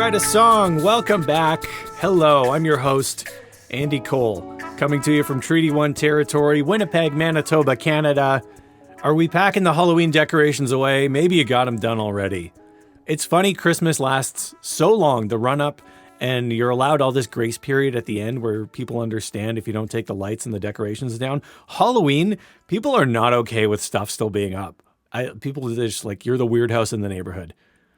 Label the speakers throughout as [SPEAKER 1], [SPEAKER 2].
[SPEAKER 1] write a song. Welcome back. Hello, I'm your host, Andy Cole, coming to you from Treaty 1 territory, Winnipeg, Manitoba, Canada. Are we packing the Halloween decorations away? Maybe you got them done already. It's funny, Christmas lasts so long, the run-up, and you're allowed all this grace period at the end where people understand if you don't take the lights and the decorations down. Halloween, people are not okay with stuff still being up. People are just like, you're the weird house in the neighborhood.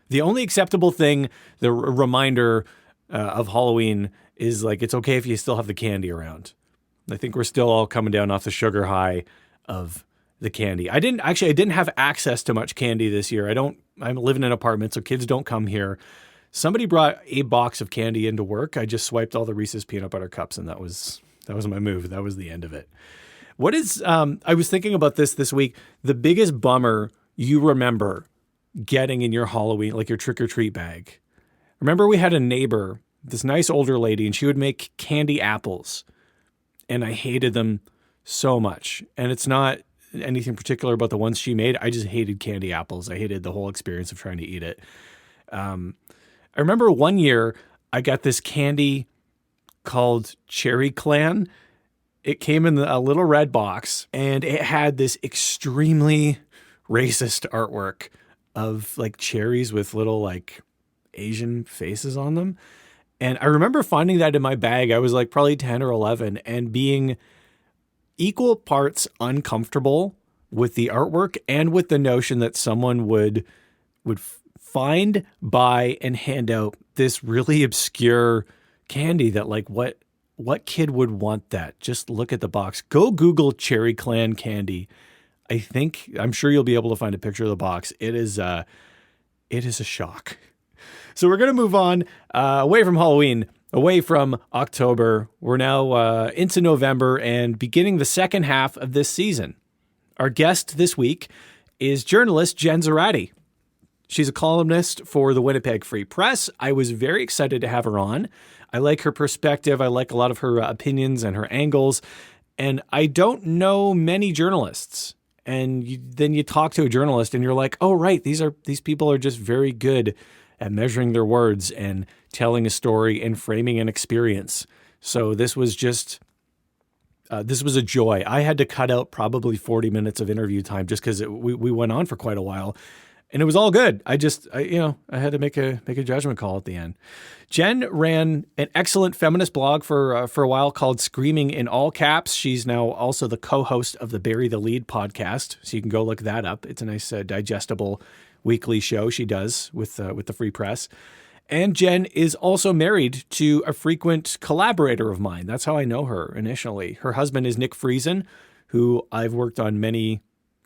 [SPEAKER 1] The only acceptable thing, the reminder of Halloween is like, it's okay if you still have the candy around. I think we're still all coming down off the sugar high of the candy. I didn't have access to much candy this year. I'm living in an apartment, so kids don't come here. Somebody brought a box of candy into work. I just swiped all the Reese's peanut butter cups, and that was my move. That was the end of it. What is, I was thinking about this week, the biggest bummer you remember getting in your Halloween, like your trick-or-treat bag. Remember we had a neighbor, this nice older lady, and she would make candy apples, and I hated them so much. And it's not anything particular about the ones she made. I just hated candy apples. I hated the whole experience of trying to eat it. I remember one year I got this candy called Cherry Clan. It came in a little red box, and it had this extremely racist artwork of like cherries with little like Asian faces on them. And I remember finding that in my bag. I was like probably 10 or 11 and being equal parts uncomfortable with the artwork and with the notion that someone would find, buy, and hand out this really obscure candy that like what kid would want that? Just look at the box. Go Google Cherry Clan candy. I'm sure you'll be able to find a picture of the box. It is a shock. So we're going to move on away from Halloween, away from October. We're now into November and beginning the second half of this season. Our guest this week is journalist Jen Zoratti. She's a columnist for the Winnipeg Free Press. I was very excited to have her on. I like her perspective. I like a lot of her opinions and her angles. And I don't know many journalists. And then you talk to a journalist and you're like, oh, right, these people are just very good at measuring their words and telling a story and framing an experience. So this was a joy. I had to cut out probably 40 minutes of interview time just because we went on for quite a while. And it was all good. I had to make a judgment call at the end. Jen ran an excellent feminist blog for a while called Screaming in All Caps. She's now also the co-host of the Bury the Lead podcast, so you can go look that up. It's a nice digestible weekly show she does with the Free Press. And Jen is also married to a frequent collaborator of mine. That's how I know her initially. Her husband is Nick Friesen, who I've worked on many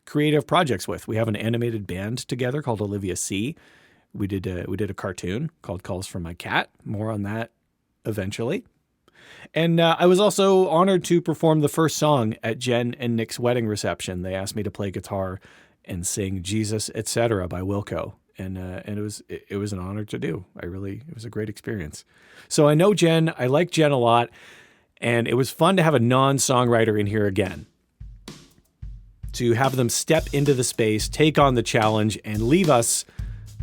[SPEAKER 1] creative projects with. We have an animated band together called Olivia C. We did a cartoon called Calls from My Cat. More on that eventually. And I was also honored to perform the first song at Jen and Nick's wedding reception. They asked me to play guitar and sing Jesus, Etc. by Wilco. And it was an honor to do. It was a great experience. So I know Jen, I like Jen a lot, and it was fun to have a non-songwriter in here again. To have them step into the space, take on the challenge, and leave us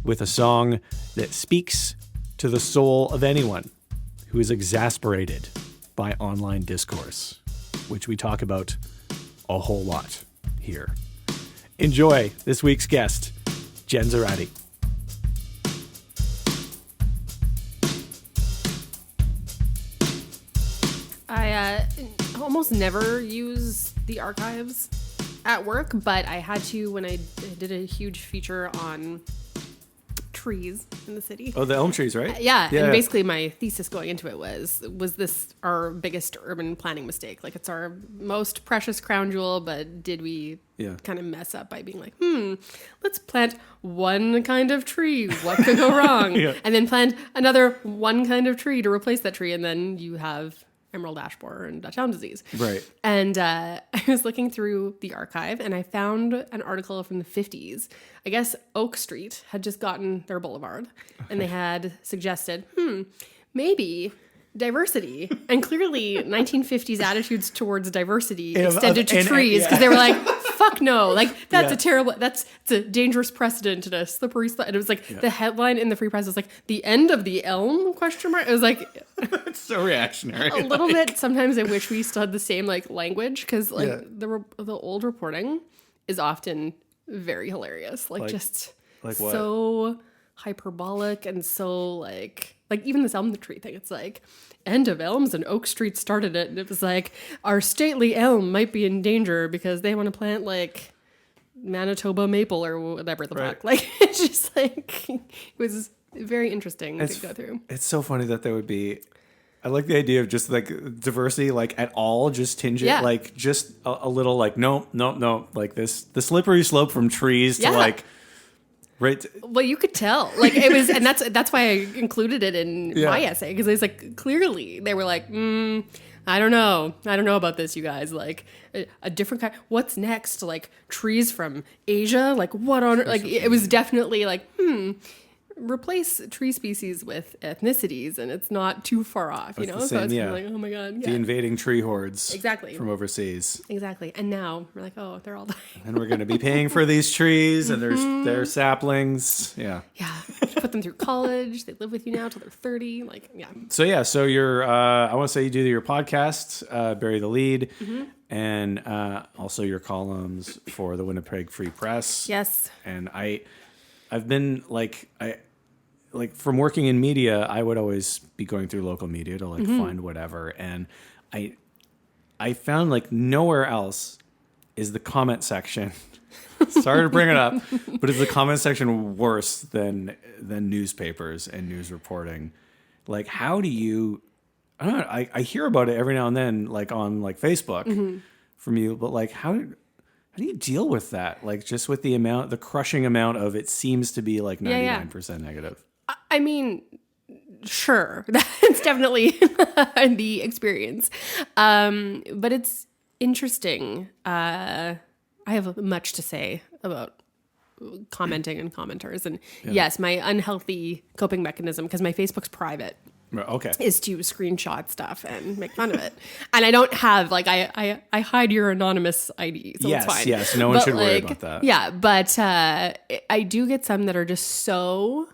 [SPEAKER 1] with a song that speaks to the soul of anyone who is exasperated by online discourse, which we talk about a whole lot here. Enjoy this week's guest, Jen Zoratti.
[SPEAKER 2] I almost never use the archives at work, but I had to when I did a huge feature on trees in the city.
[SPEAKER 1] Oh, the elm trees, right?
[SPEAKER 2] Yeah. And basically my thesis going into it was this our biggest urban planning mistake? Like, it's our most precious crown jewel, but did we kind of mess up by being like, let's plant one kind of tree. What could go wrong? And then plant another one kind of tree to replace that tree. And then you have emerald ash borer and Dutch elm disease.
[SPEAKER 1] Right.
[SPEAKER 2] And I was looking through the archive and I found an article from the 50s. I guess Oak Street had just gotten their boulevard and they had suggested, maybe diversity. And clearly 1950s attitudes towards diversity extended to trees because they were like, fuck no. Like, that's a terrible, it's a dangerous precedent and a slippery slope. And it was like the headline in the Free Press was like, the end of the elm, question mark. It was like.
[SPEAKER 1] It's so reactionary.
[SPEAKER 2] A little bit. Sometimes I wish we still had the same like language because like the old reporting is often very hilarious. Like just
[SPEAKER 1] like what?
[SPEAKER 2] So hyperbolic and so like even this elm tree thing. It's like end of elms and Oak Street started it, and it was like our stately elm might be in danger because they want to plant like Manitoba maple or whatever the fuck. Like it's just like it was very interesting to go through.
[SPEAKER 1] It's so funny that there would be. I like the idea of just like diversity, like at all, just tinge it, like just a little, like no, like this, the slippery slope from trees to like. Right.
[SPEAKER 2] Well, you could tell, like it was, and that's why I included it in my essay because it's like clearly they were like, I don't know about this, you guys. Like a different kind. What's next? Like trees from Asia? Like what on? Like it was definitely like, replace tree species with ethnicities, and it's not too far off, you know. So it's like, oh my god,
[SPEAKER 1] the invading tree hordes,
[SPEAKER 2] exactly
[SPEAKER 1] from overseas,
[SPEAKER 2] exactly. And now we're like, oh, they're all dying,
[SPEAKER 1] and we're going to be paying for these trees, and they're saplings,
[SPEAKER 2] put them through college. They live with you now till they're 30, like
[SPEAKER 1] So you're I want to say you do your podcast, Bury the Lead, and also your columns for the Winnipeg Free Press.
[SPEAKER 2] Yes,
[SPEAKER 1] and I've been like from working in media, I would always be going through local media to like find whatever. And I found like nowhere else is the comment section. Sorry to bring it up, but is the comment section worse than newspapers and news reporting? Like, how do you, I don't know, I hear about it every now and then, like on like Facebook from you, but like how do you deal with that? Like just with the crushing amount of it sees to be like 99% negative.
[SPEAKER 2] I mean, sure, that's definitely the experience. But it's interesting. I have much to say about commenting and commenters. And yes, my unhealthy coping mechanism, because my Facebook's private.
[SPEAKER 1] Okay.
[SPEAKER 2] Is to screenshot stuff and make fun of it. And I don't have, like, I hide your anonymous ID, so it's fine.
[SPEAKER 1] Yes, no one should worry about that.
[SPEAKER 2] Yeah, but I do get some that are just so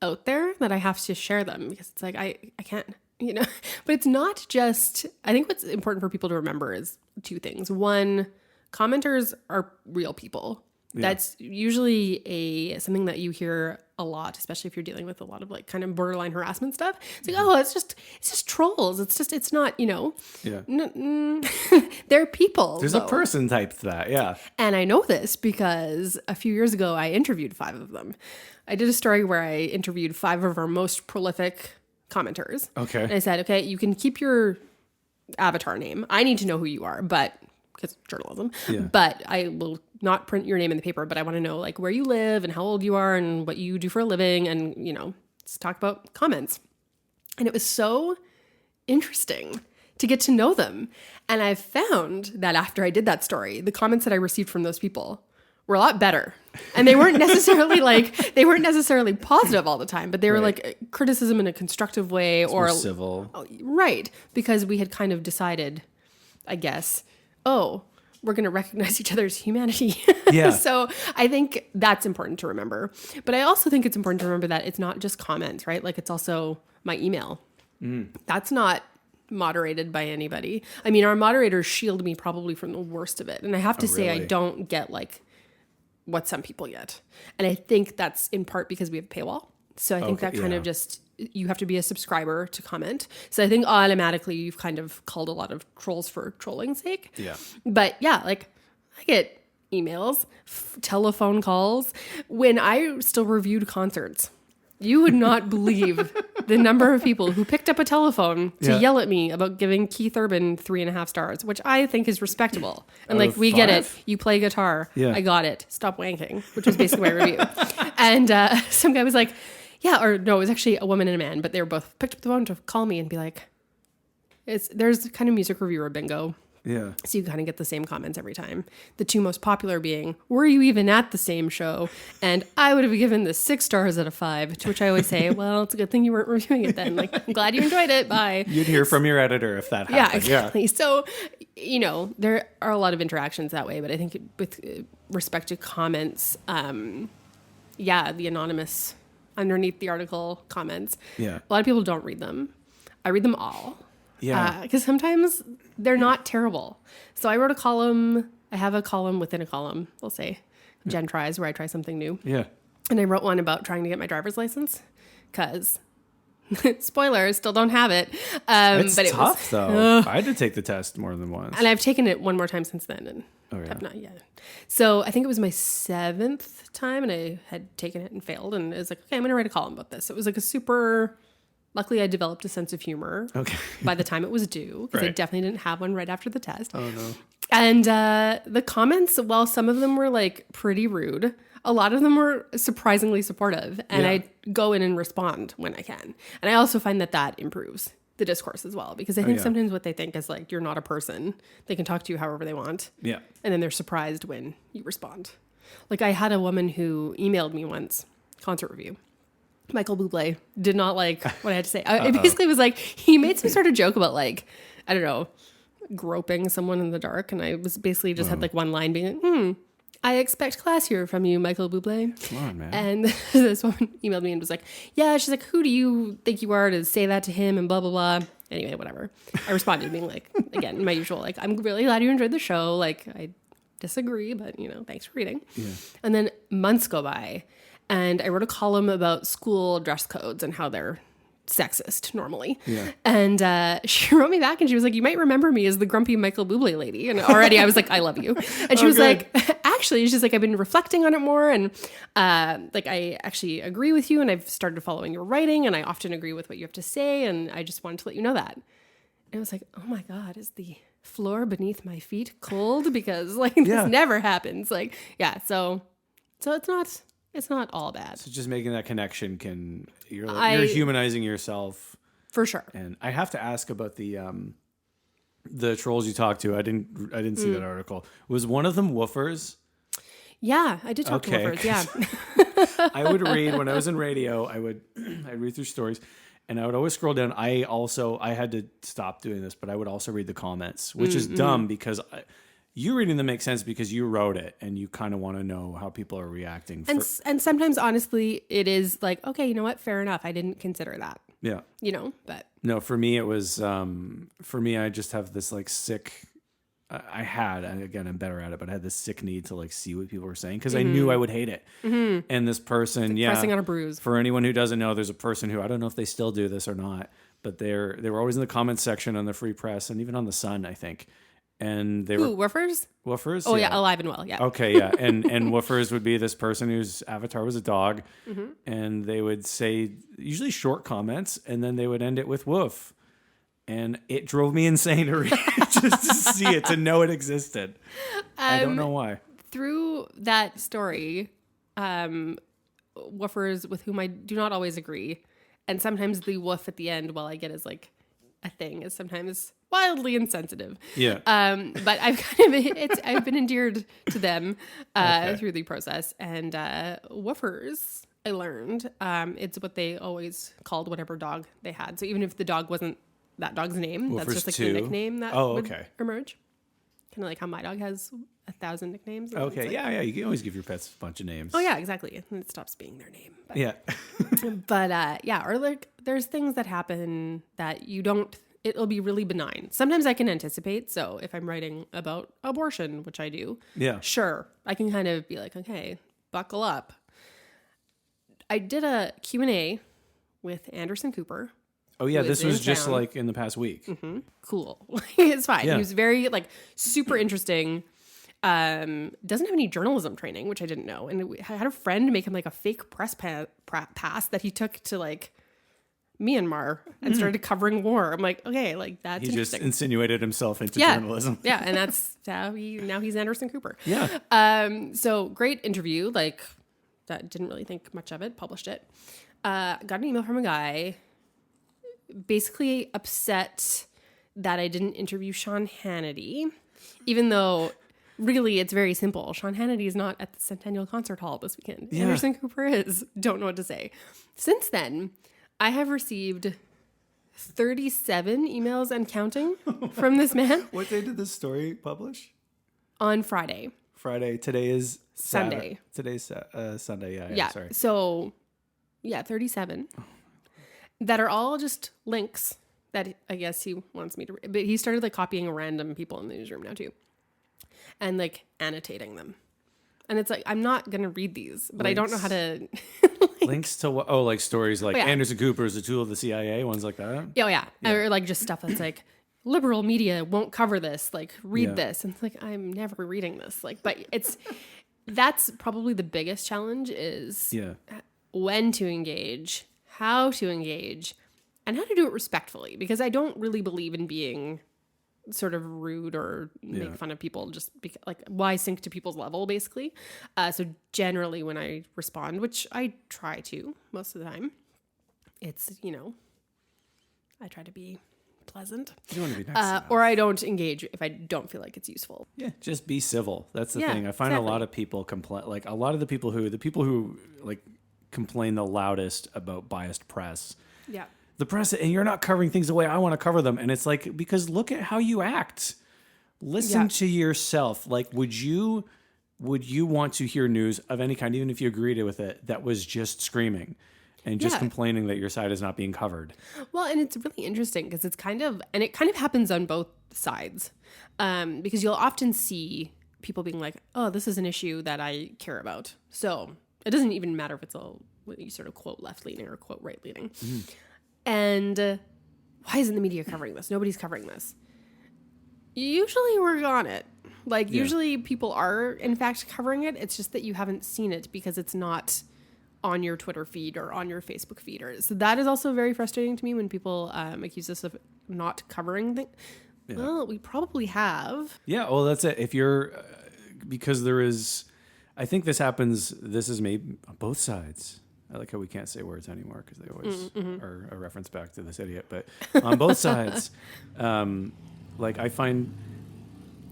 [SPEAKER 2] out there that I have to share them because it's like, I can't, you know. But it's not just, I think what's important for people to remember is two things. One, commenters are real people. Yeah. That's usually something that you hear a lot, especially if you're dealing with a lot of like kind of borderline harassment stuff. It's like, oh, it's just trolls. It's not, you know. Yeah. They're people.
[SPEAKER 1] There's a person type to that, yeah.
[SPEAKER 2] And I know this because a few years ago I interviewed 5 of them. I did a story where I interviewed 5 of our most prolific commenters.
[SPEAKER 1] Okay.
[SPEAKER 2] And I said, okay, you can keep your avatar name. I need to know who you are, but because journalism, but I will not print your name in the paper, but I want to know like where you live and how old you are and what you do for a living. And, you know, let's talk about comments. And it was so interesting to get to know them. And I found that after I did that story, the comments that I received from those people were a lot better. And they weren't necessarily positive all the time, but they were like criticism in a constructive way, it's or
[SPEAKER 1] more civil.
[SPEAKER 2] Right. Because we had kind of decided, I guess, oh, we're going to recognize each other's humanity.
[SPEAKER 1] Yeah.
[SPEAKER 2] So I think that's important to remember. But I also think it's important to remember that it's not just comments, right? Like it's also my email. That's not moderated by anybody. I mean, our moderators shield me probably from the worst of it. And I have to say, I don't get like what some people get. And I think that's in part because we have a paywall. So I think that kind of just, you have to be a subscriber to comment. So I think automatically you've kind of called a lot of trolls for trolling's sake.
[SPEAKER 1] Yeah.
[SPEAKER 2] But yeah, like I get emails, telephone calls. When I still reviewed concerts, you would not believe the number of people who picked up a telephone to yell at me about giving Keith Urban 3.5 stars, which I think is respectable. And like, we 5? Get it. You play guitar. Yeah. I got it. Stop wanking, which was basically my review. And some guy was like, yeah, or no, it was actually a woman and a man, but they were both picked up the phone to call me and be like, there's kind of music reviewer bingo
[SPEAKER 1] Yeah.
[SPEAKER 2] So you kind of get the same comments every time. The two most popular being, were you even at the same show? And I would have given this 6 stars out of 5, to which I always say, well, it's a good thing you weren't reviewing it then. Like, I'm glad you enjoyed it. Bye.
[SPEAKER 1] You'd hear from your editor if that happened.
[SPEAKER 2] Yeah, exactly. Yeah. So, there are a lot of interactions that way, but I think with respect to comments, the anonymous underneath the article comments, a lot of people don't read them. I read them all.
[SPEAKER 1] Yeah.
[SPEAKER 2] Because sometimes they're not terrible. So I wrote a column. I have a column within a column, we'll say. Jen Tries, where I try something new.
[SPEAKER 1] Yeah.
[SPEAKER 2] And I wrote one about trying to get my driver's license. Because, spoilers, still don't have it.
[SPEAKER 1] It's
[SPEAKER 2] but
[SPEAKER 1] tough, though. I had to take the test more than once.
[SPEAKER 2] And I've taken it one more time since then. And have not yet. So I think it was my 7th time. And I had taken it and failed. And it was like, okay, I'm going to write a column about this. It was like a super... Luckily, I developed a sense of humor by the time it was due, because I definitely didn't have one right after the test.
[SPEAKER 1] Oh, no.
[SPEAKER 2] And the comments, while some of them were like pretty rude, a lot of them were surprisingly supportive. And I go in and respond when I can. And I also find that improves the discourse as well, because I think sometimes what they think is like, you're not a person. They can talk to you however they want.
[SPEAKER 1] Yeah.
[SPEAKER 2] And then they're surprised when you respond. Like, I had a woman who emailed me once, concert review. Michael Bublé did not like what I had to say. It basically was like, he made some sort of joke about like, I don't know, groping someone in the dark. And I was basically just had like one line being like, I expect classier from you, Michael Bublé.
[SPEAKER 1] Come on, man.
[SPEAKER 2] And this woman emailed me and was like, yeah, she's like, who do you think you are to say that to him and blah, blah, blah. Anyway, whatever. I responded being like, again, my usual, like, I'm really glad you enjoyed the show. Like, I disagree, but thanks for reading. Yeah. And then months go by. And I wrote a column about school dress codes and how they're sexist normally. Yeah. And she wrote me back and she was like, you might remember me as the grumpy Michael Bublé lady. And already I was like, I love you. And she was like, actually, she's like, I've been reflecting on it more. And like, I actually agree with you. And I've started following your writing. And I often agree with what you have to say. And I just wanted to let you know that. And I was like, oh my God, is the floor beneath my feet cold? Because like, this never happens. Like, so it's not all bad.
[SPEAKER 1] So just making that connection you're humanizing yourself
[SPEAKER 2] for sure.
[SPEAKER 1] And I have to ask about the trolls you talked to. I didn't see that article. Was one of them woofers?
[SPEAKER 2] Yeah, I did talk to woofers. Yeah.
[SPEAKER 1] I would read when I was in radio. I'd read through stories, and I would always scroll down. I had to stop doing this, but I would also read the comments, which is dumb because. You reading them makes sense because you wrote it and you kind of want to know how people are reacting.
[SPEAKER 2] And sometimes, honestly, it is like, okay, you know what? Fair enough. I didn't consider that.
[SPEAKER 1] Yeah.
[SPEAKER 2] But.
[SPEAKER 1] No, for me, it was, I just have this like sick, again, I'm better at it, but I had this sick need to like see what people were saying because I knew I would hate it. Mm-hmm. And this person,
[SPEAKER 2] pressing on a bruise.
[SPEAKER 1] For anyone who doesn't know, there's a person who, I don't know if they still do this or not, but they were always in the comments section on the Free Press and even on the Sun, I think. And they were
[SPEAKER 2] woofers.
[SPEAKER 1] Woofers.
[SPEAKER 2] Oh yeah, alive and well. Yeah.
[SPEAKER 1] Okay, yeah, and woofers would be this person whose avatar was a dog, and they would say usually short comments, and then they would end it with woof, and it drove me insane to read just to see it, to know it existed. I don't know why.
[SPEAKER 2] Through that story, woofers with whom I do not always agree, and sometimes the woof at the end, while I get as like a thing, is sometimes wildly insensitive.
[SPEAKER 1] Yeah.
[SPEAKER 2] But I've I've been endeared to them through the process. And woofers, I learned, it's what they always called whatever dog they had. So even if the dog wasn't that dog's name,
[SPEAKER 1] woofers
[SPEAKER 2] that's just like
[SPEAKER 1] too.
[SPEAKER 2] the nickname that would emerge. Kind of like how my dog has 1,000 nicknames.
[SPEAKER 1] Okay, like, yeah. You can always give your pets a bunch of names.
[SPEAKER 2] Oh yeah, exactly. And it stops being their name. But,
[SPEAKER 1] yeah.
[SPEAKER 2] But or like there's things that happen that you don't. It'll be really benign. Sometimes I can anticipate. So if I'm writing about abortion, which I do, sure, I can kind of be like, okay, buckle up. I did a Q&A with Anderson Cooper.
[SPEAKER 1] Oh yeah, this was just like in the past week.
[SPEAKER 2] Mm-hmm. Cool. It's fine. Yeah. He was very like super interesting. Doesn't have any journalism training, which I didn't know. And I had a friend make him like a fake press pass that he took to like Myanmar and started covering war. I'm like, okay, like that's
[SPEAKER 1] he just insinuated himself into journalism.
[SPEAKER 2] Yeah, and that's how he's Anderson Cooper.
[SPEAKER 1] Yeah.
[SPEAKER 2] So great interview. Like that, didn't really think much of it. Published it. Got an email from a guy, basically upset that I didn't interview Sean Hannity, even though really it's very simple. Sean Hannity is not at the Centennial Concert Hall this weekend.
[SPEAKER 1] Yeah.
[SPEAKER 2] Anderson Cooper is. Don't know what to say. Since then, I have received 37 emails and counting from this man.
[SPEAKER 1] What day did this story publish?
[SPEAKER 2] On Friday.
[SPEAKER 1] Today is
[SPEAKER 2] Sunday.
[SPEAKER 1] Today's Sunday. Yeah.
[SPEAKER 2] Yeah.
[SPEAKER 1] Sorry.
[SPEAKER 2] So, 37 that are all just links that I guess he wants me to read. But he started like copying random people in the newsroom now too, and like annotating them. And it's like, I'm not going to read these, but links. I don't know how to.
[SPEAKER 1] Links to what? Oh, like stories like Anderson Cooper is a tool of the CIA, ones like that.
[SPEAKER 2] Oh, yeah. Or like just stuff that's like, liberal media won't cover this. Like, read this. And it's like, I'm never reading this. Like, but that's probably the biggest challenge is when to engage, how to engage, and how to do it respectfully. Because I don't really believe in being sort of rude or make fun of people just because, like, why sink to people's level, basically. So generally when I respond, which I try to most of the time, it's, I try to be pleasant.
[SPEAKER 1] You want to be nice
[SPEAKER 2] or I don't engage if I don't feel like it's useful.
[SPEAKER 1] Yeah, just be civil. That's the thing. I find a lot of people complain, like a lot of the people who like complain the loudest about biased press.
[SPEAKER 2] Yeah.
[SPEAKER 1] The press, and you're not covering things the way I want to cover them. And it's like, because look at how you act. Listen to yourself. Like, would you want to hear news of any kind, even if you agreed with it, that was just screaming and just complaining that your side is not being covered?
[SPEAKER 2] Well, and it's really interesting because it kind of happens on both sides. Because you'll often see people being like, oh, this is an issue that I care about. So it doesn't even matter if it's you sort of quote left-leaning or quote right-leaning. Mm. And why isn't the media covering this? Nobody's covering this. Usually we're on it. Like, usually people are, in fact, covering it. It's just that you haven't seen it because it's not on your Twitter feed or on your Facebook feed. So that is also very frustrating to me when people accuse us of not covering things. Yeah. Well, we probably have.
[SPEAKER 1] Yeah, well, that's it. If you're, because there is, I think this is maybe on both sides. I like how we can't say words anymore because they always are a reference back to this idiot. But on both sides, like I find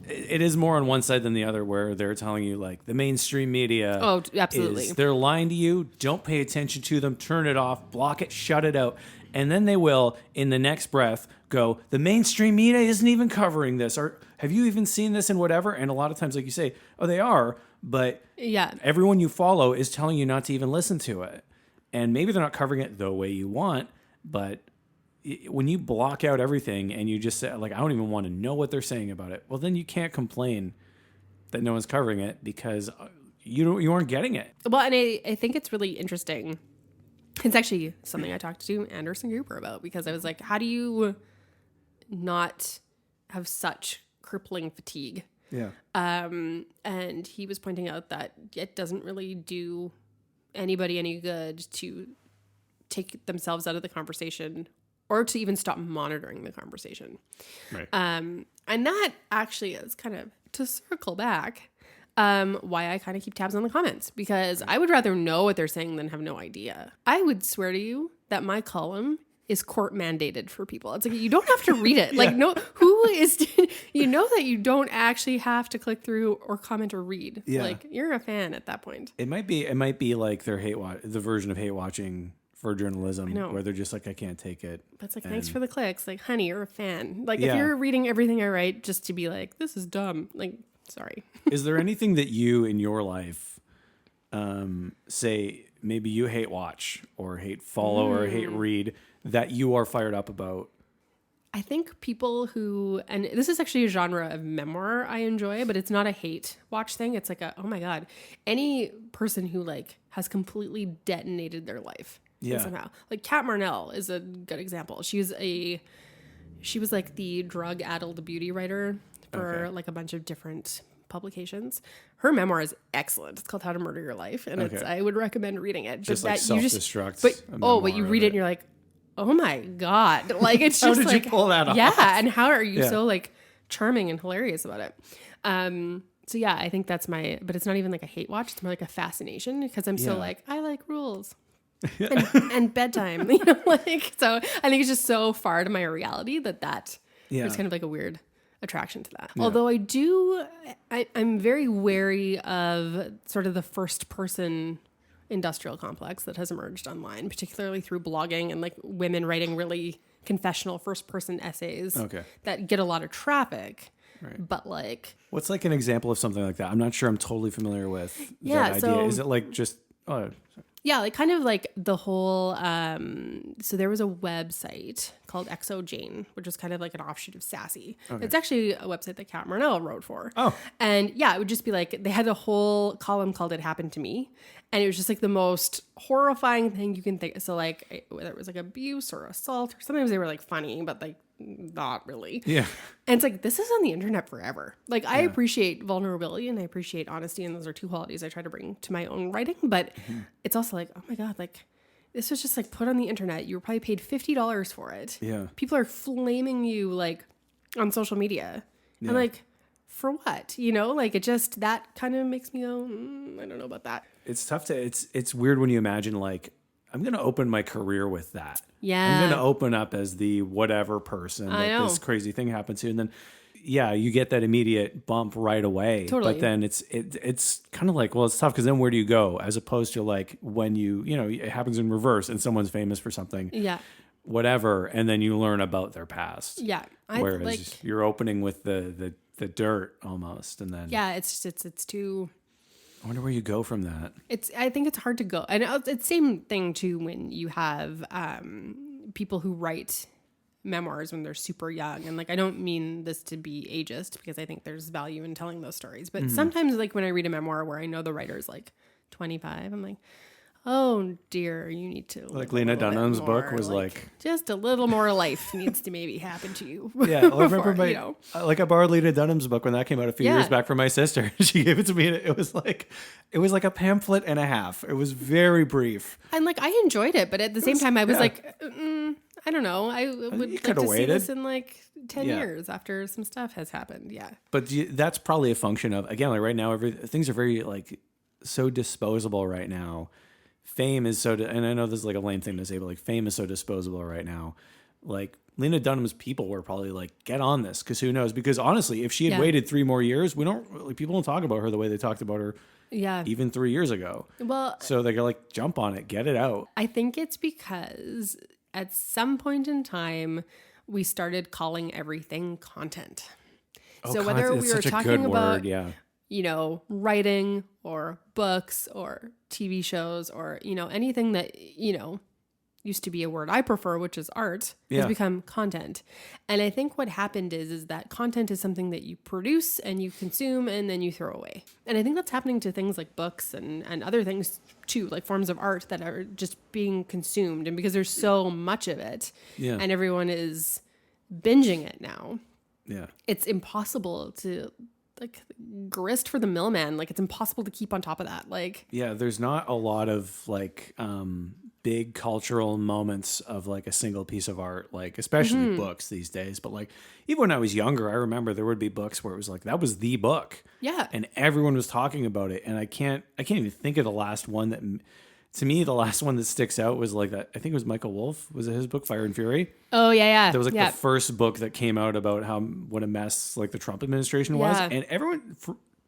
[SPEAKER 1] it is more on one side than the other where they're telling you like the mainstream media.
[SPEAKER 2] Oh, absolutely.
[SPEAKER 1] They're lying to you. Don't pay attention to them. Turn it off. Block it. Shut it out. And then they will, in the next breath, go, the mainstream media isn't even covering this. Or have you even seen this and whatever? And a lot of times, like you say, oh, they are. But everyone you follow is telling you not to even listen to it. And maybe they're not covering it the way you want, but when you block out everything and you just say, like, I don't even want to know what they're saying about it, well, then you can't complain that no one's covering it because you aren't getting it.
[SPEAKER 2] Well, and I think it's really interesting. It's actually something I talked to Anderson Cooper about because I was like, how do you not have such crippling fatigue?
[SPEAKER 1] Yeah.
[SPEAKER 2] And he was pointing out that it doesn't really do anybody any good to take themselves out of the conversation or to even stop monitoring the conversation.
[SPEAKER 1] Right.
[SPEAKER 2] And that actually is kind of, to circle back, why I kind of keep tabs on the comments, because I would rather know what they're saying than have no idea. I would swear to you that my column is court mandated for people. It's like, you don't have to read it. Like, no, who is, you know that you don't actually have to click through or comment or read. Yeah. Like, you're a fan at that point.
[SPEAKER 1] It might be like their the version of hate watching for journalism, where they're just like, I can't take it.
[SPEAKER 2] But it's like, thanks for the clicks. Like, honey, you're a fan. Like, if you're reading everything I write just to be like, this is dumb. Like, sorry.
[SPEAKER 1] Is there anything that you in your life say maybe you hate watch or hate follow or hate read that you are fired up about?
[SPEAKER 2] I think people who, and this is actually a genre of memoir I enjoy, but it's not a hate watch thing. It's like oh my God, any person who like has completely detonated their life somehow. Like Kat Marnell is a good example. She was like the drug-addled beauty writer for like a bunch of different publications. Her memoir is excellent. It's called How to Murder Your Life, and I would recommend reading it.
[SPEAKER 1] Just like self-destruct.
[SPEAKER 2] But you read it and you're like, oh my God. Like, it's
[SPEAKER 1] just
[SPEAKER 2] how did
[SPEAKER 1] like, you pull that off?
[SPEAKER 2] Yeah. And how are you so like charming and hilarious about it? So yeah, I think that's but it's not even like a hate watch. It's more like a fascination because I'm so like, I like rules and bedtime, like, so I think it's just so far to my reality that
[SPEAKER 1] Yeah.
[SPEAKER 2] There's kind of like a weird attraction to that.
[SPEAKER 1] Yeah.
[SPEAKER 2] Although I'm very wary of sort of the first person industrial complex that has emerged online, particularly through blogging and like women writing really confessional first person essays that get a lot of traffic.
[SPEAKER 1] Right.
[SPEAKER 2] But like,
[SPEAKER 1] what's like an example of something like that? I'm not sure I'm totally familiar with that idea.
[SPEAKER 2] So,
[SPEAKER 1] is it like just,
[SPEAKER 2] yeah, like kind of like the whole, so there was a website called XO Jane, which was kind of like an offshoot of Sassy. Okay. It's actually a website that Kat Marnell wrote for.
[SPEAKER 1] Oh.
[SPEAKER 2] And yeah, it would just be like, they had a whole column called It Happened to Me. And it was just like the most horrifying thing you can think. So like, whether it was like abuse or assault, or sometimes they were like funny, but like not really.
[SPEAKER 1] Yeah.
[SPEAKER 2] And it's like, this is on the internet forever. Like I appreciate vulnerability and I appreciate honesty. And those are two qualities I try to bring to my own writing. But it's also like, oh my God, like this was just like put on the internet. You were probably paid $50 for it.
[SPEAKER 1] Yeah.
[SPEAKER 2] People are flaming you like on social media. Yeah. And like, for what? You know, like it just, that kind of makes me go, I don't know about that.
[SPEAKER 1] It's tough to, it's weird when you imagine like, I'm going to open my career with that.
[SPEAKER 2] Yeah.
[SPEAKER 1] I'm going to open up as the whatever person that this crazy thing happened to. And then, yeah, you get that immediate bump right away.
[SPEAKER 2] Totally.
[SPEAKER 1] But then it's kind of like, well, it's tough because then where do you go? As opposed to like when it happens in reverse and someone's famous for something.
[SPEAKER 2] Yeah.
[SPEAKER 1] Whatever. And then you learn about their past.
[SPEAKER 2] Yeah.
[SPEAKER 1] Whereas you're opening with the dirt almost. And then.
[SPEAKER 2] Yeah. It's too.
[SPEAKER 1] I wonder where you go from that.
[SPEAKER 2] I think it's hard to go. And it's same thing too when you have people who write memoirs when they're super young. And like, I don't mean this to be ageist because I think there's value in telling those stories. But sometimes like when I read a memoir where I know the writer's like 25, I'm like, oh dear, you need to.
[SPEAKER 1] Like Lena Dunham's book was like
[SPEAKER 2] just a little more life needs to maybe happen to you.
[SPEAKER 1] Yeah, I remember I borrowed Lena Dunham's book when that came out a few years back from my sister. She gave it to me, and it was like a pamphlet and a half. It was very brief.
[SPEAKER 2] And like I enjoyed it, but at the same time, I was like, I don't know. I would like to see this in like 10 years after some stuff has happened. Yeah,
[SPEAKER 1] but that's probably a function of, again, like right now, things are very like so disposable right now. Fame is and I know this is like a lame thing to say, but like fame is so disposable right now. Like Lena Dunham's people were probably like, get on this, because who knows? Because honestly, if she had waited 3 more years, people don't talk about her the way they talked about her. Yeah. Even 3 years ago. Well, so they're like, jump on it, get it out.
[SPEAKER 2] I think it's because at some point in time, we started calling everything content. So whether we were talking about writing or books or TV shows or, anything that, used to be a word I prefer, which is art, has become content. And I think what happened is that content is something that you produce and you consume and then you throw away. And I think that's happening to things like books and other things too, like forms of art that are just being consumed. And because there's so much of it and everyone is binging it now, it's impossible to like grist for the middleman. Like it's impossible to keep on top of that. Like,
[SPEAKER 1] there's not a lot of like, big cultural moments of like a single piece of art, like especially books these days. But like even when I was younger, I remember there would be books where it was like, that was the book.
[SPEAKER 2] Yeah.
[SPEAKER 1] And everyone was talking about it. And I can't even think of the last one that, to me, the last one that sticks out was like that. I think it was Michael Wolff. Was it his book, Fire and Fury?
[SPEAKER 2] Oh yeah.
[SPEAKER 1] That was like the first book that came out about what a mess like the Trump administration was. And everyone,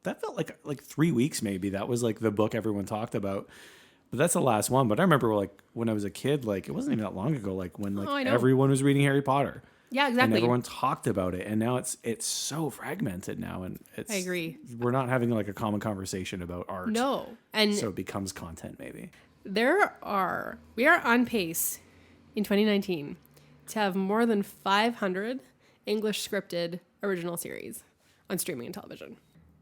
[SPEAKER 1] that felt like 3 weeks maybe. That was like the book everyone talked about. But that's the last one. But I remember like when I was a kid, like it wasn't even that long ago, like when everyone was reading Harry Potter.
[SPEAKER 2] Yeah, exactly.
[SPEAKER 1] And everyone talked about it. And now it's so fragmented now. And I
[SPEAKER 2] agree.
[SPEAKER 1] We're not having like a common conversation about art.
[SPEAKER 2] No. And
[SPEAKER 1] so it becomes content maybe.
[SPEAKER 2] We are on pace in 2019 to have more than 500 English scripted original series on streaming and television.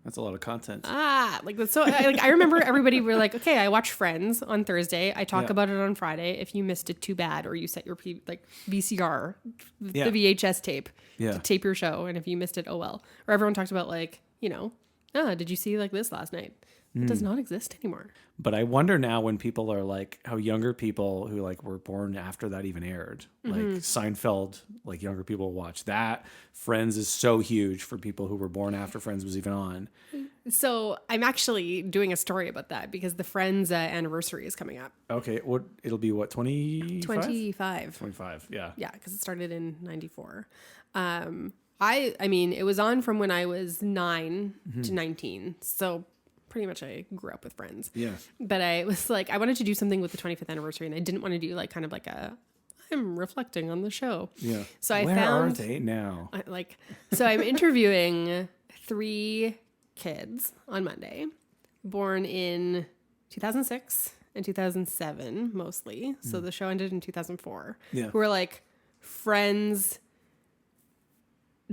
[SPEAKER 1] That's a lot of content.
[SPEAKER 2] Like that's so. I remember everybody were like, "Okay, I watch Friends on Thursday. I talk about it on Friday. If you missed it, too bad." Or you set your VCR, the VHS tape to tape your show, and if you missed it, oh well. Or everyone talked about like, did you see like this last night? It does not exist anymore.
[SPEAKER 1] But I wonder now when people are like how younger people who like were born after that even aired, like Seinfeld, like younger people watch that. Friends is so huge for people who were born after Friends was even on.
[SPEAKER 2] So I'm actually doing a story about that because the Friends anniversary is coming up.
[SPEAKER 1] Okay. It'll be what, 25?
[SPEAKER 2] 25.
[SPEAKER 1] 25, yeah.
[SPEAKER 2] Yeah, because it started in 94. I mean, it was on from when I was 9 to 19. So pretty much I grew up with Friends.
[SPEAKER 1] Yeah.
[SPEAKER 2] But I was like, I wanted to do something with the 25th anniversary, and I didn't want to do like kind of like I'm reflecting on the show.
[SPEAKER 1] Yeah.
[SPEAKER 2] So I
[SPEAKER 1] Where
[SPEAKER 2] found,
[SPEAKER 1] are they now?
[SPEAKER 2] So I'm interviewing 3 kids on Monday, born in 2006 and 2007 mostly. So the show ended in 2004.
[SPEAKER 1] Yeah.
[SPEAKER 2] Who were like Friends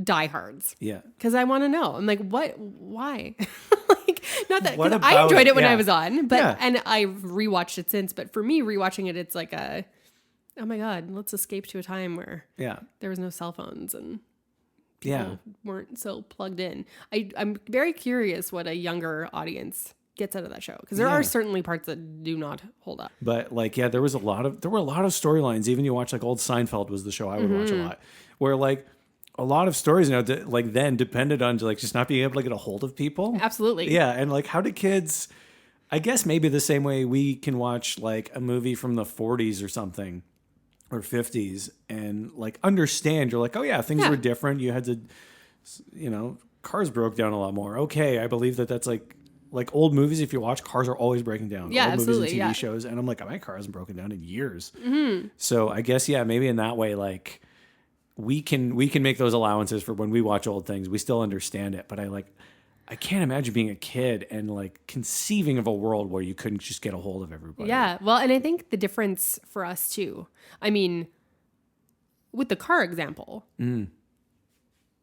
[SPEAKER 2] diehards.
[SPEAKER 1] Yeah.
[SPEAKER 2] Because I want to know. I'm like, what? Why? Not that,
[SPEAKER 1] What
[SPEAKER 2] because I
[SPEAKER 1] about
[SPEAKER 2] enjoyed
[SPEAKER 1] it?
[SPEAKER 2] it when
[SPEAKER 1] Yeah.
[SPEAKER 2] I was on, but
[SPEAKER 1] Yeah.
[SPEAKER 2] and I rewatched it since. But for me, rewatching it, it's like oh my God, let's escape to a time where
[SPEAKER 1] Yeah.
[SPEAKER 2] there was no cell phones and
[SPEAKER 1] Yeah.
[SPEAKER 2] people weren't so plugged in. I'm very curious what a younger audience gets out of that show, because there are certainly parts that do not hold up.
[SPEAKER 1] But like, yeah, there were a lot of storylines. Even you watch like old Seinfeld was the show I would watch a lot, where like a lot of stories, like then depended on like just not being able to get a hold of people.
[SPEAKER 2] Absolutely.
[SPEAKER 1] Yeah. And like, how do kids, I guess maybe the same way we can watch like a movie from the 40s or something or 50s and like understand, you're like, oh yeah, things were different. You had to, cars broke down a lot more. Okay. I believe that's like old movies. If you watch, cars are always breaking down.
[SPEAKER 2] Yeah,
[SPEAKER 1] old
[SPEAKER 2] absolutely.
[SPEAKER 1] movies and TV shows. And I'm like, my car hasn't broken down in years. So I guess, yeah, maybe in that way, like we can make those allowances for when we watch old things. We still understand it. But I can't imagine being a kid and like conceiving of a world where you couldn't just get a hold of everybody.
[SPEAKER 2] Yeah. Well, and I think the difference for us too, I mean, with the car example,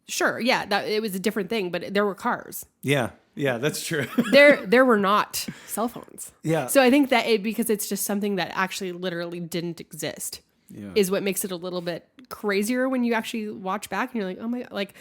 [SPEAKER 2] sure. Yeah. That it was a different thing, but there were cars.
[SPEAKER 1] Yeah. Yeah, that's true.
[SPEAKER 2] There were not cell phones.
[SPEAKER 1] Yeah.
[SPEAKER 2] So I think that because it's just something that actually literally didn't exist is what makes it a little bit crazier when you actually watch back and you're like, oh my, like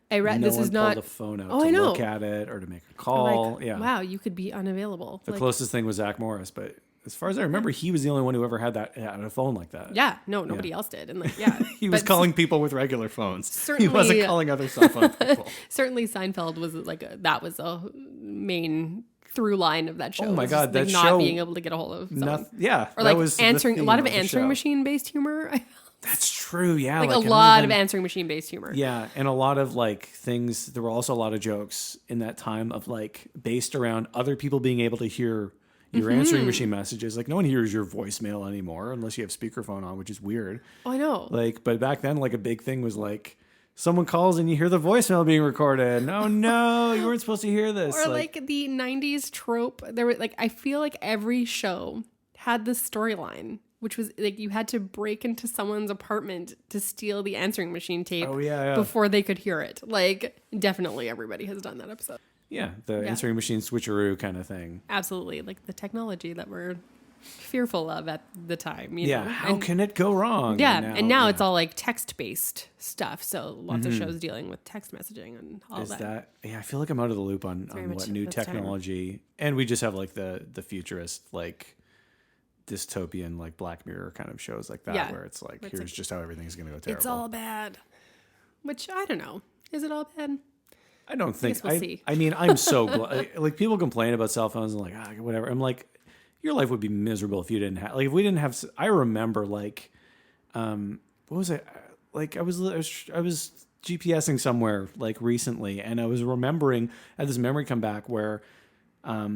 [SPEAKER 2] I read
[SPEAKER 1] No
[SPEAKER 2] this
[SPEAKER 1] one
[SPEAKER 2] is not
[SPEAKER 1] pulled a phone out
[SPEAKER 2] Oh,
[SPEAKER 1] to
[SPEAKER 2] I know.
[SPEAKER 1] look at it or to make a call.
[SPEAKER 2] like,
[SPEAKER 1] Yeah.
[SPEAKER 2] wow, you could be unavailable.
[SPEAKER 1] The
[SPEAKER 2] Like,
[SPEAKER 1] closest thing was Zach Morris, but as far as I remember, he was the only one who ever had a phone like that.
[SPEAKER 2] yeah, no, nobody else did. And like, yeah.
[SPEAKER 1] He was
[SPEAKER 2] But
[SPEAKER 1] calling people with regular phones. He
[SPEAKER 2] certainly-
[SPEAKER 1] wasn't calling other cell phone people.
[SPEAKER 2] certainly Seinfeld was like that was a main through line of that show.
[SPEAKER 1] Oh my
[SPEAKER 2] was
[SPEAKER 1] God,
[SPEAKER 2] just, like,
[SPEAKER 1] that
[SPEAKER 2] not
[SPEAKER 1] show-
[SPEAKER 2] being able to get a hold of someone.
[SPEAKER 1] Yeah.
[SPEAKER 2] Or
[SPEAKER 1] that
[SPEAKER 2] like
[SPEAKER 1] was the
[SPEAKER 2] answering a lot of
[SPEAKER 1] theme the
[SPEAKER 2] answering
[SPEAKER 1] show.
[SPEAKER 2] machine based humor.
[SPEAKER 1] That's true. Yeah.
[SPEAKER 2] like a
[SPEAKER 1] I don't
[SPEAKER 2] lot
[SPEAKER 1] even-
[SPEAKER 2] of answering machine based humor.
[SPEAKER 1] Yeah, and a lot of like things. There were also a lot of jokes in that time of like based around other people being able to hear your answering machine messages. Like no one hears your voicemail anymore unless you have speakerphone on, which is weird.
[SPEAKER 2] Oh, I know.
[SPEAKER 1] Like, but back then, like a big thing was like someone calls and you hear the voicemail being recorded. Oh no, you weren't supposed to hear this.
[SPEAKER 2] Or like the 90s trope. There were like, I feel like every show had this storyline, which was like you had to break into someone's apartment to steal the answering machine tape before they could hear it. Like definitely everybody has done that episode.
[SPEAKER 1] Yeah, the answering machine switcheroo kind of thing.
[SPEAKER 2] Absolutely. Like the technology that we're fearful of at the time. You know?
[SPEAKER 1] How can it go wrong?
[SPEAKER 2] Yeah, and now it's all like text-based stuff. So lots of shows dealing with text messaging and all that.
[SPEAKER 1] I feel like I'm out of the loop on
[SPEAKER 2] much
[SPEAKER 1] what new
[SPEAKER 2] this time.
[SPEAKER 1] technology, and we just have like the futurist like dystopian like Black Mirror kind of shows like that where it's like here's just how everything's going to go terrible.
[SPEAKER 2] It's all bad. Which I don't know. Is it all bad?
[SPEAKER 1] I don't think.
[SPEAKER 2] we'll see.
[SPEAKER 1] I mean, I'm so like people complain about cell phones and like whatever. I'm like, your life would be miserable if you didn't have like if we didn't have. I remember like, what was it? Like I was GPSing somewhere like recently, and I was remembering I had this memory come back where, I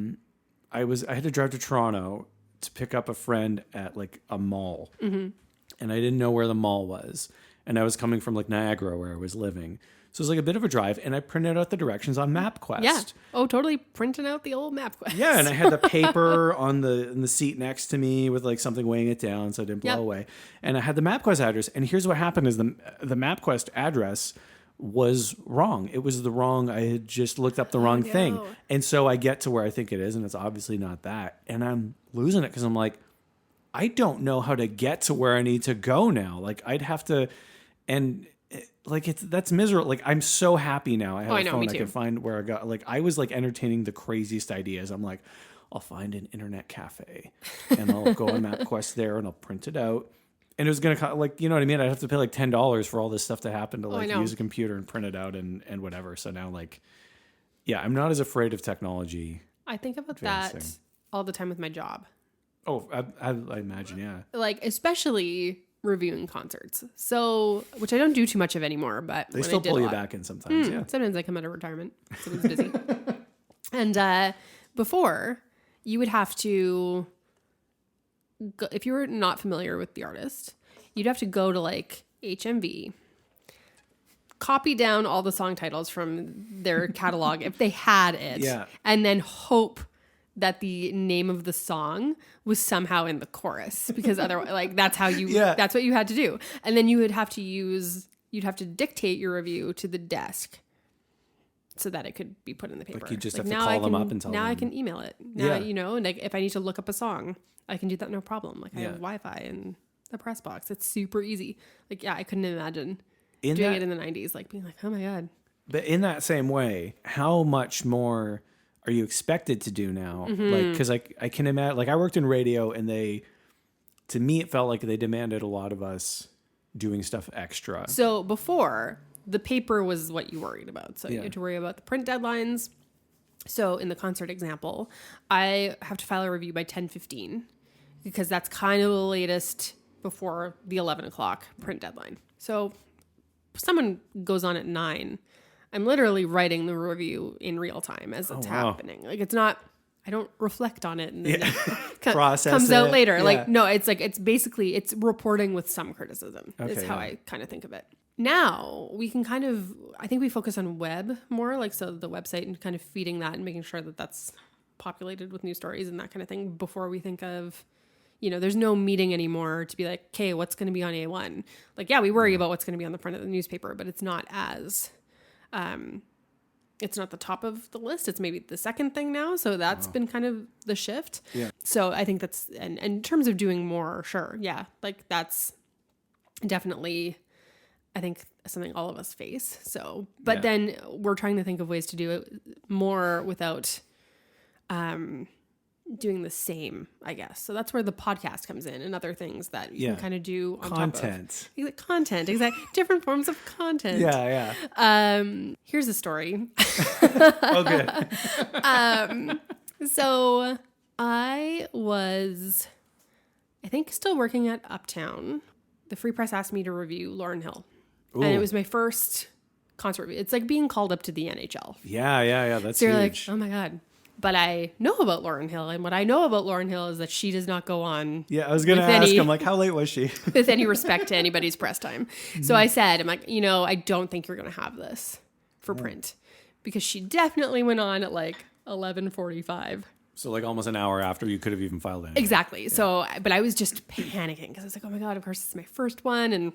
[SPEAKER 1] had to drive to Toronto to pick up a friend at like a mall, and I didn't know where the mall was, and I was coming from like Niagara where I was living. So it was like a bit of a drive, and I printed out the directions on MapQuest.
[SPEAKER 2] Yeah. Oh, totally printing out the old MapQuest.
[SPEAKER 1] Yeah, and I had the paper in the seat next to me with like something weighing it down so it didn't blow away. And I had the MapQuest address, and here's what happened is the MapQuest address was wrong. It was the wrong, I had just looked up the wrong thing. And so I get to where I think it is, and it's obviously not that. And I'm losing it because I'm like, I don't know how to get to where I need to go now. Like I'd have to, and like that's miserable. Like I'm so happy now. I have a phone. I can find where I got. Like I was like entertaining the craziest ideas. I'm like, I'll find an internet cafe, and I'll go on MapQuest there, and I'll print it out. And it was gonna like, you know what I mean? I'd have to pay like $10 for all this stuff to happen to like use a computer and print it out and whatever. So now like, Yeah, I'm not as afraid of technology.
[SPEAKER 2] I think about
[SPEAKER 1] advancing.
[SPEAKER 2] that all the time with my job.
[SPEAKER 1] Oh, I imagine, yeah.
[SPEAKER 2] Like, especially reviewing concerts. So, which I don't do too much of anymore, but
[SPEAKER 1] They still pull you back in sometimes, yeah.
[SPEAKER 2] Sometimes I come out of retirement. Sometimes busy. And before, you would have to, go, if you were not familiar with the artist, you'd have to go to like HMV, copy down all the song titles from their catalog if they had it, and then hope that the name of the song was somehow in the chorus, because otherwise, like, that's how you, that's what you had to do. And then you'd have to dictate your review to the desk so that it could be put in the paper.
[SPEAKER 1] Like you just have to call them up and tell them.
[SPEAKER 2] Now I can email it. Now, like if I need to look up a song, I can do that no problem. Like I have Wi-Fi and the press box. It's super easy. Like, I couldn't imagine doing it in the 90s, like being like, oh my God.
[SPEAKER 1] But in that same way, how much more are you expected to do now? Like, because I can imagine, like I worked in radio and to me, it felt like they demanded a lot of us doing stuff extra.
[SPEAKER 2] So before, the paper was what you worried about. So you had to worry about the print deadlines. So in the concert example, I have to file a review by 10:15 because that's kind of the latest before the 11 o'clock print deadline. So if someone goes on at 9, I'm literally writing the review in real time as it's happening. Like it's not, I don't reflect on it and then it comes out later. Yeah. Like, no, it's like, it's basically, it's reporting with some criticism is how I kind of think of it. Now we can kind of, I think we focus on web more, like, so the website and kind of feeding that and making sure that that's populated with news stories and that kind of thing before we think of, there's no meeting anymore to be like, okay, what's going to be on A1? Like, yeah, we worry about what's going to be on the front of the newspaper, but it's not as, it's not the top of the list. It's maybe the second thing now. So that's been kind of the shift. Yeah. So I think that's, and in terms of doing more, sure. Yeah. Like that's definitely, I think, something all of us face. So, but then we're trying to think of ways to do it more without, doing the same, I guess. So that's where the podcast comes in and other things that you can kind of do on
[SPEAKER 1] content.
[SPEAKER 2] Top of content, exactly. Different forms of content.
[SPEAKER 1] Yeah.
[SPEAKER 2] Here's a story.
[SPEAKER 1] Okay.
[SPEAKER 2] So I was, I think, still working at Uptown. The Free Press asked me to review Lauryn Hill. Ooh. And it was my first concert review. It's like being called up to the NHL.
[SPEAKER 1] Yeah. That's
[SPEAKER 2] so you're
[SPEAKER 1] huge.
[SPEAKER 2] like, oh my God. But I know about Lauryn Hill, and what I know about Lauryn Hill is that she does not go on.
[SPEAKER 1] Yeah, I was going to ask, I'm like, how late was she?
[SPEAKER 2] With any respect to anybody's press time. So I said, I'm like, I don't think you're going to have this for print. Because she definitely went on at like 11:45.
[SPEAKER 1] So like almost an hour after you could have even filed it.
[SPEAKER 2] Exactly. Yeah. So, but I was just panicking because I was like, oh my God, of course it's my first one. And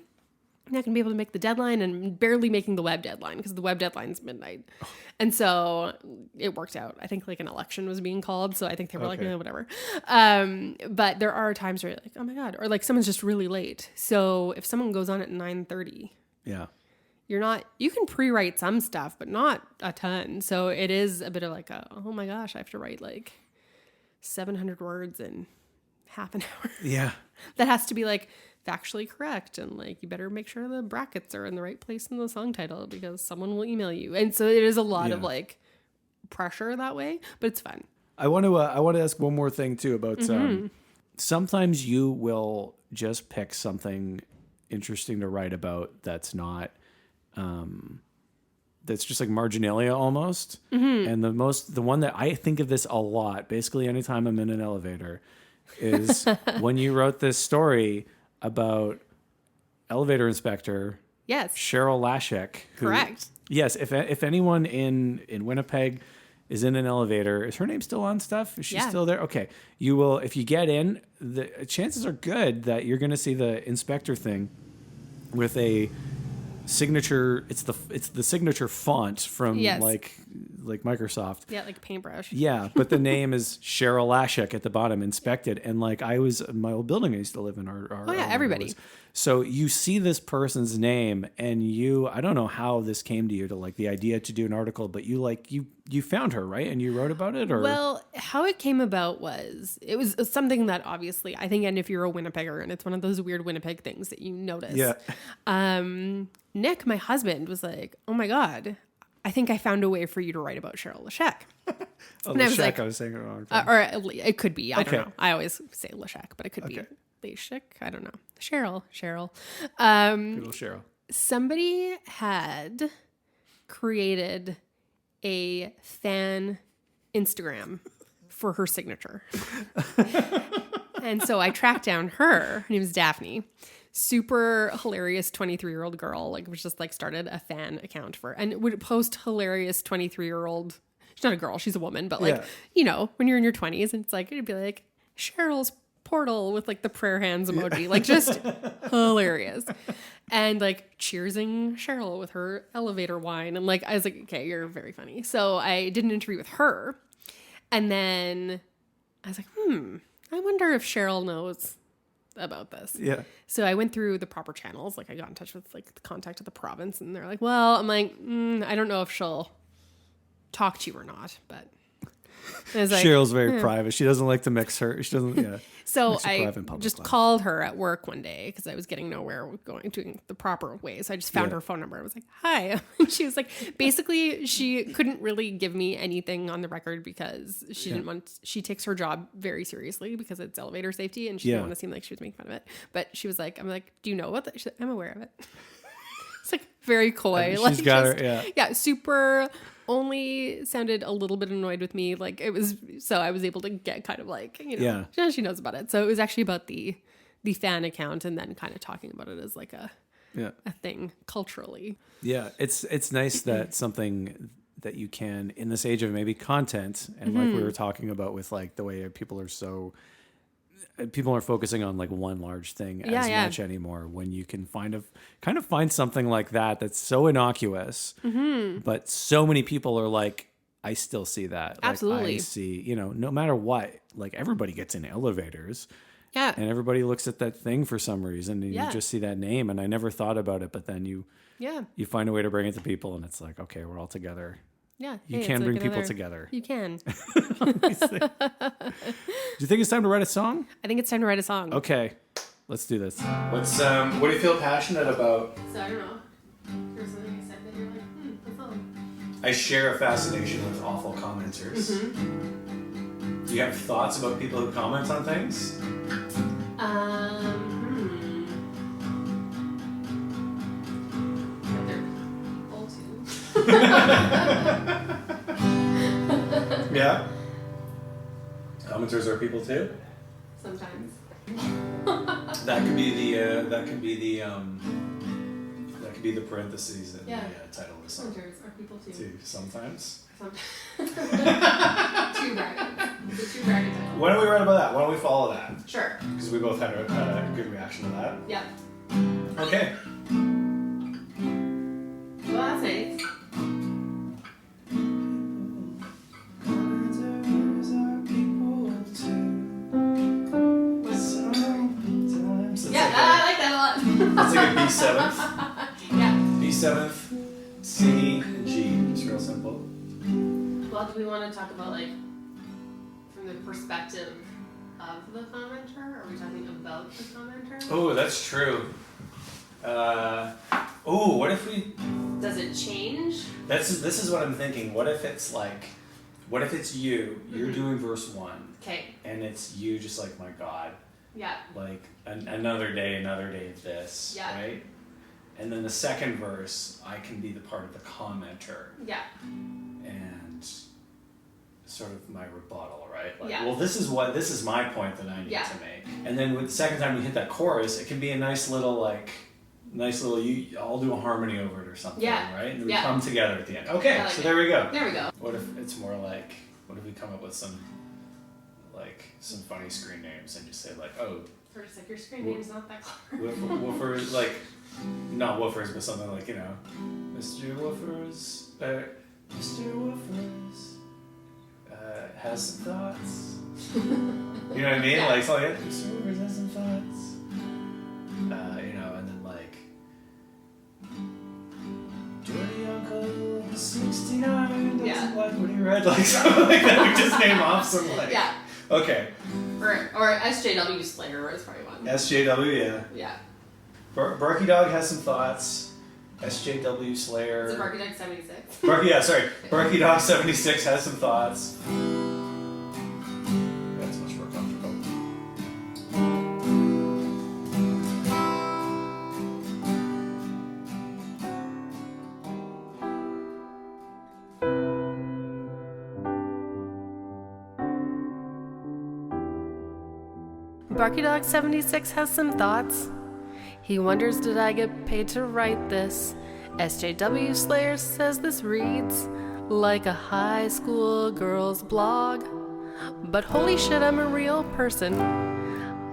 [SPEAKER 2] I'm not going to be able to make the deadline, and barely making the web deadline because the web deadline's midnight. Oh. And so it worked out. I think like an election was being called. So I think they were like, whatever. But there are times where you're like, oh my God, or like someone's just really late. So if someone goes on at 9:30, you can pre-write some stuff, but not a ton. So it is a bit of like, oh my gosh, I have to write like 700 words in half an hour.
[SPEAKER 1] Yeah.
[SPEAKER 2] That has to be like factually correct, and like you better make sure the brackets are in the right place in the song title because someone will email you, and so it is a lot of like pressure that way, but it's fun.
[SPEAKER 1] I want to ask one more thing too about sometimes you will just pick something interesting to write about that's not that's just like marginalia almost. And the one that I think of this a lot, basically anytime I'm in an elevator, is when you wrote this story about elevator inspector Cheryl Lashek.
[SPEAKER 2] Correct.
[SPEAKER 1] Yes, if anyone in Winnipeg is in an elevator, is her name still on stuff? Is she still there? Okay. You will, if you get in, the chances are good that you're going to see the inspector thing with a signature. It's the signature font from like Microsoft.
[SPEAKER 2] Yeah, like paintbrush.
[SPEAKER 1] Yeah, but the name is Cheryl Lashek at the bottom, inspected. And like my old building I used to live in,
[SPEAKER 2] everybody.
[SPEAKER 1] So you see this person's name, and I don't know how this came to you, to like the idea to do an article, but you found her, right? And you wrote about it, or?
[SPEAKER 2] Well, how it came about it was something that obviously, I think, and if you're a Winnipegger, and it's one of those weird Winnipeg things that you notice.
[SPEAKER 1] Yeah.
[SPEAKER 2] Nick, my husband, was like, oh my God, I think I found a way for you to write about Cheryl Leshek.
[SPEAKER 1] Oh,
[SPEAKER 2] and I was
[SPEAKER 1] Leshek, I was saying it wrong.
[SPEAKER 2] or it could be. I don't know. I always say Leshek, but it could be Leshek. I don't know. Cheryl.
[SPEAKER 1] Good old Cheryl.
[SPEAKER 2] Somebody had created a fan Instagram for her signature. And so I tracked down her name is Daphne. Super hilarious 23-year-old girl. Like, was just like started a fan account for, and would post hilarious 23-year-old. She's not a girl, she's a woman, but like, you know, when you're in your 20s, and it's like, it'd be like Cheryl's portal with like the prayer hands emoji, like just hilarious. And like cheersing Cheryl with her elevator wine. And like, I was like, okay, you're very funny. So I did an interview with her. And then I was like, I wonder if Cheryl knows about this.
[SPEAKER 1] Yeah.
[SPEAKER 2] So I went through the proper channels. Like I got in touch with like the contact of the province, and they're like, well, I'm like, I don't know if she'll talk to you or not, but I was like,
[SPEAKER 1] Cheryl's very private. She doesn't like to mix her. She doesn't. Yeah.
[SPEAKER 2] So I just called her at work one day because I was getting nowhere with doing the proper way. So I just found her phone number. I was like, hi. And she was like, basically, she couldn't really give me anything on the record because she didn't want, she takes her job very seriously because it's elevator safety, and she didn't want to seem like she was making fun of it. But she was like, I'm like, do you know about that? She's like, I'm aware of it. It's like very coy.
[SPEAKER 1] She's
[SPEAKER 2] like,
[SPEAKER 1] got
[SPEAKER 2] just,
[SPEAKER 1] her,
[SPEAKER 2] yeah, super. Only sounded a little bit annoyed with me. Like it was, so I was able to get kind of like, you know, she knows about it. So it was actually about the fan account, and then kind of talking about it as like a thing culturally.
[SPEAKER 1] Yeah. It's nice that something that you can, in this age of maybe content, and like we were talking about with like the way people aren't focusing on like one large thing as much anymore, when you can find something like that that's so innocuous, but so many people are like, I still see that.
[SPEAKER 2] Absolutely.
[SPEAKER 1] Like, I see, you know, no matter what, like everybody gets in elevators.
[SPEAKER 2] Yeah.
[SPEAKER 1] And everybody looks at that thing for some reason, and you just see that name, and I never thought about it, but then you find a way to bring it to people, and it's like, okay, we're all together.
[SPEAKER 2] Yeah.
[SPEAKER 1] You can bring people together.
[SPEAKER 2] You can.
[SPEAKER 1] Do you think it's time to write a song?
[SPEAKER 2] I think it's time to write a song.
[SPEAKER 1] Okay. Let's do this. What do you feel passionate about?
[SPEAKER 2] So I don't know. There's something I said that you're like, a song.
[SPEAKER 1] I share a fascination with awful commenters. Do you have thoughts about people who comment on things? Yeah. Commenters are people too.
[SPEAKER 2] Sometimes.
[SPEAKER 1] That could be the parentheses in the title of the song.
[SPEAKER 2] Commenters are people too.
[SPEAKER 1] Sometimes.
[SPEAKER 2] Two brackets. The two bracket title.
[SPEAKER 1] Why don't we write about that? Why don't we follow that?
[SPEAKER 2] Sure.
[SPEAKER 1] Because we both had a good reaction to that.
[SPEAKER 2] Yeah.
[SPEAKER 1] Okay.
[SPEAKER 2] Well, that's nice.
[SPEAKER 1] Let's take a B7th.
[SPEAKER 2] Yeah.
[SPEAKER 1] B7th, C, and G. It's real simple.
[SPEAKER 2] Well, do we want to talk about like from the perspective of the commenter? Or are we talking about the commenter?
[SPEAKER 1] Oh, that's true. What if we?
[SPEAKER 2] Does it change?
[SPEAKER 1] This is what I'm thinking. What if it's you? You're doing verse 1.
[SPEAKER 2] Okay.
[SPEAKER 1] And it's you, just like, my God.
[SPEAKER 2] Yeah.
[SPEAKER 1] Like another day of this.
[SPEAKER 2] Yeah.
[SPEAKER 1] Right. And then the second verse, I can be the part of the commenter.
[SPEAKER 2] Yeah.
[SPEAKER 1] And sort of my rebuttal, right? Like,
[SPEAKER 2] yeah.
[SPEAKER 1] Well, this is my point that I need to make. And then with the second time we hit that chorus, it can be a nice little I'll do a harmony over it or something, right? And then we come together at the end. Okay, so there we go.
[SPEAKER 2] There we go.
[SPEAKER 1] What if it's more like, what if we come up with some funny screen names and just say like, oh,
[SPEAKER 2] or just like your screen name's not that clever.
[SPEAKER 1] Woofers, like, not woofers, but something like, Mr. Woofers, has some thoughts. You know what I mean? Like, so Mr. Woofers has some thoughts. And then like, dirty uncle 69 doesn't like what he read, like something like that. We just name off some like.
[SPEAKER 2] Yeah.
[SPEAKER 1] Okay.
[SPEAKER 2] Or SJW Slayer is probably one.
[SPEAKER 1] SJW, yeah.
[SPEAKER 2] Yeah.
[SPEAKER 1] Barky Dog has some thoughts. SJW Slayer.
[SPEAKER 2] Is it Barky Dog 76?
[SPEAKER 1] Barky Dog 76 has some thoughts. That's much more comfortable.
[SPEAKER 2] Barky Dog 76 has some thoughts. He wonders, did I get paid to write this? SJW Slayer says this reads like a high school girl's blog. But holy shit, I'm a real person.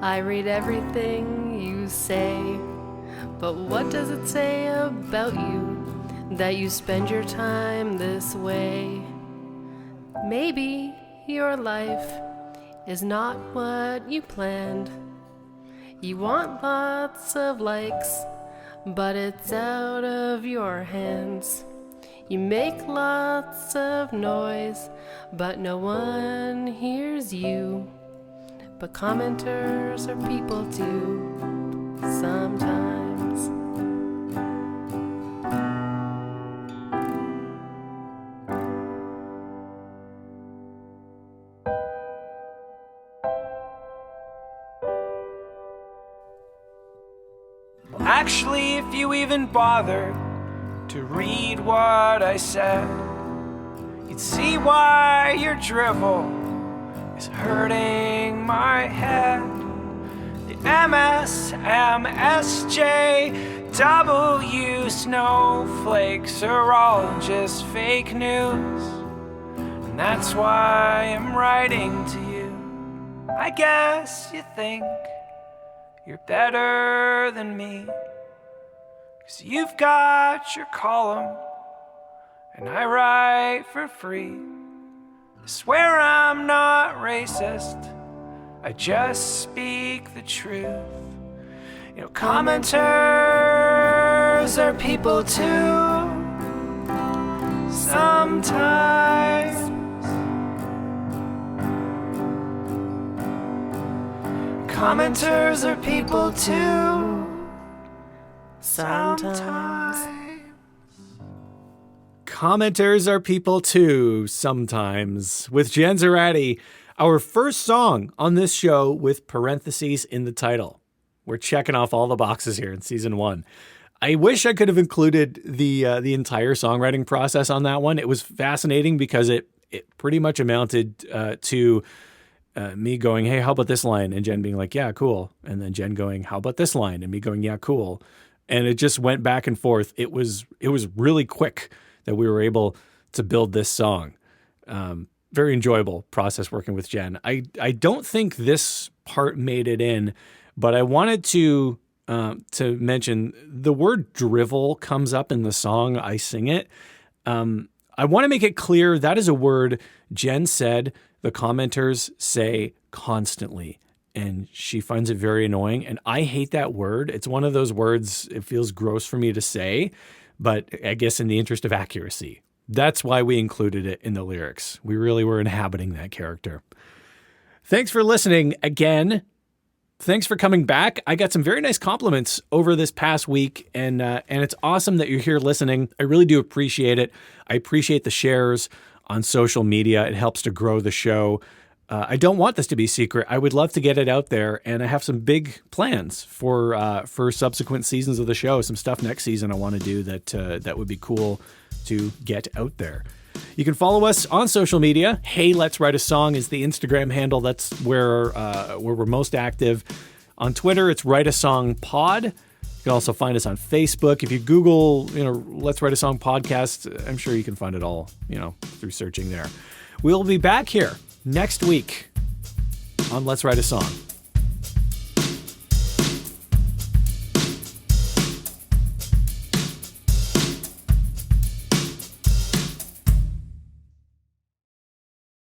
[SPEAKER 2] I read everything you say. But what does it say about you that you spend your time this way? Maybe your life is not what you planned. You want lots of likes, but it's out of your hands. You make lots of noise, but no one hears you. But commenters are people too, sometimes.
[SPEAKER 3] Actually, if you even bothered to read what I said, you'd see why your drivel is hurting my head. The MSMSJW snowflakes are all just fake news, and that's why I'm writing to you. I guess you think you're better than me, 'cause you've got your column and I write for free. I swear I'm not racist, I just speak the truth. You know, commenters are people too, sometimes. Commenters are people too, sometimes.
[SPEAKER 1] Commenters are people too, sometimes. With Jen Zoratti, our first song on this show with parentheses in the title. We're checking off all the boxes here in season 1. I wish I could have included the entire songwriting process on that one. It was fascinating because it pretty much amounted to me going, hey, how about this line? And Jen being like, yeah, cool. And then Jen going, how about this line? And me going, yeah, cool. And it just went back and forth. It was really quick that we were able to build this song. Very enjoyable process working with Jen. I don't think this part made it in, but I wanted to mention the word drivel comes up in the song. I sing it. I want to make it clear that is a word Jen said the commenters say constantly, and she finds it very annoying. And I hate that word. It's one of those words, it feels gross for me to say, but I guess in the interest of accuracy, that's why we included it in the lyrics. We really were inhabiting that character. Thanks for listening again. Thanks for coming back. I got some very nice compliments over this past week, and it's awesome that you're here listening. I really do appreciate it. I appreciate the shares on social media. It helps to grow the show. I don't want this to be secret. I would love to get it out there, and I have some big plans for subsequent seasons of the show. Some stuff next season I want to do that would be cool to get out there. You can follow us on social media. Hey, Let's Write a Song is the Instagram handle. That's where we're most active. On Twitter, it's Write a Song Pod. You can also find us on Facebook. If you Google, Let's Write a Song podcast, I'm sure you can find it all, through searching there. We'll be back here next week on Let's Write a Song.